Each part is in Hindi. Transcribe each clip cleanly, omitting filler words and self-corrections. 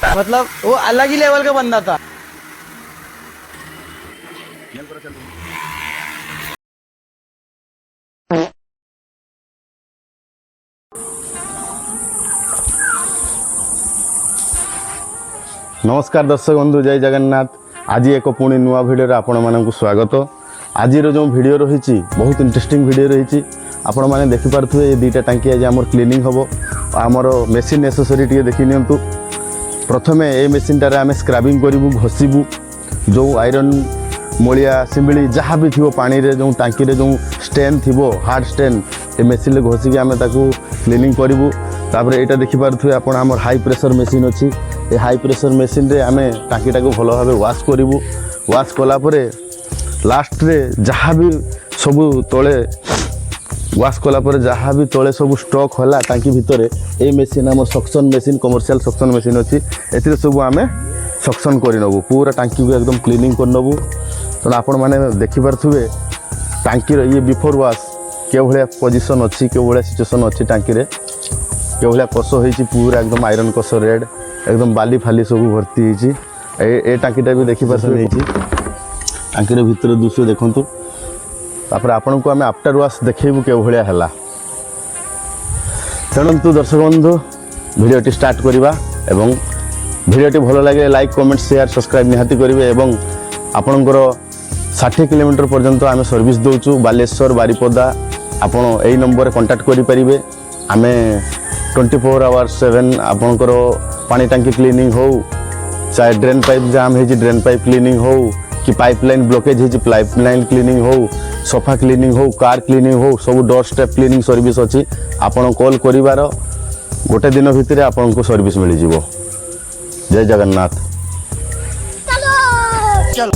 मतलब वो अलग ही लेवल का बंदा था। नमस्कार दर्शक बंधु, जय जगन्नाथ। आज एक पुणी नुआ भिडियो आपण मानक स्वागत। आज जो भिडियो रही बहुत इंटरेस्टिंग भिडियो रही। आपण मैंने देखिपे ये दुईटा टांकी आज आम क्लीनिंग हम आमर मेसीन एसेसरी टे देखी नियंतु। प्रथमे ये मेसीनटार आम स्क्राबिंग करूँ, घसीबू जो आयरन मलिया सिमिली जहाँ भी थी पानी रे जो टांकी रे जो स्टेन थी हार्ड स्टेन ये मेसीन घोषिकी आम क्लीनिंग करूँ। तापर यहाँ देखिपे आप हाई प्रेशर मेसीन अच्छी। ये हाई प्रेशर मेसीन रे आम टांकीटा को भल भाव वाश करूँ। वाश कलापर लास्ट रे जहाँ भी सब तले वाश कलापर जहाँ भी तले सब स्टॉक होला टांकी भितर ये मेसीन आम suction machine commercial suction machine अच्छी। ए सब आम सक्शन करनबू पूरा टांकी को एकदम क्लीनिंग करनबू। तो आपण मैंने देखिपे टांकी ये बिफोर वाश के भाया पोजिशन अच्छी के भाया सिचुएसन अच्छी टांकी रे के भाया कष हो पूरा एकदम आयरन कष रेड एकदम बाली फाली सब भर्ती होती। टांकीटा भी देखिपारे टांकी भितर दृश्य देखूँ। तापर आपण को आम आफ्टर वाश देखू के भाया है। तेणु दर्शक बंधु भिडियोटी स्टार्ट करवा एवं भिडियोटी भल लगे लाइक कमेंट शेयर सब्सक्राइब निहाती करेंगे। एवं आपणकर 60 किलोमीटर पर्यंत आम सर्विस दौचु बालेश्वर बारिपदा। आपण यही नंबर कांटेक्ट करें। आम 24/7 आपणकर पानी टांकी क्लीनिंग हो, चाहे ड्रेन पाइप जाम हो ड्रेन पाइप क्लीनिंग हो कि पाइपलाइन ब्लॉकेज हो पाइपलाइन क्लीनिंग हो, सोफा क्लीनिंग हो, कार क्लीनिंग हो, सब डोर स्टेप क्लीनिंग सर्विस अच्छी। आपण कॉल करिवार गोटे दिन भितर आपन को सर्विस मिल जिवो। जय जगन्नाथ। चलो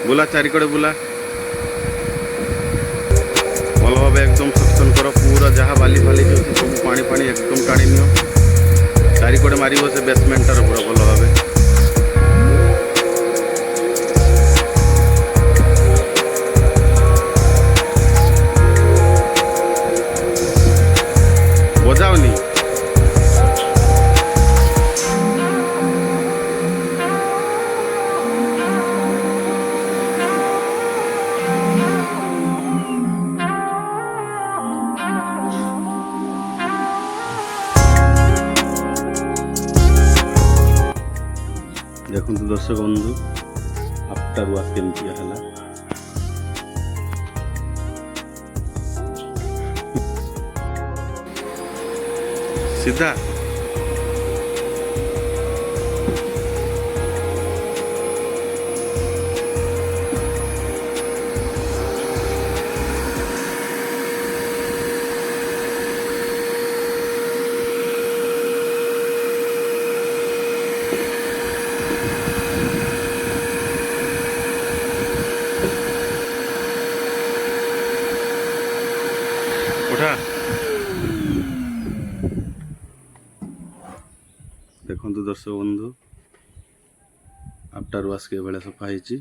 बुला चारिकड़े बुला भल भाव एकदम सक्शन कर पूरा जहाँ बाली फाली सब पानी पानी एकदम टाणी नियो। चारिकड़े मार से बेसमेंटार पूरा भल भाव बजाओनी। देखो दर्शक बंधु आफ्टर वाश केमती है सीधा ଦେଖନ୍ତୁ ଦର୍ଶକ ବନ୍ଧୁ ଆଫ୍ଟର ୱାଶ୍ କିଭଳିଆ ସଫା ହେଇଛି।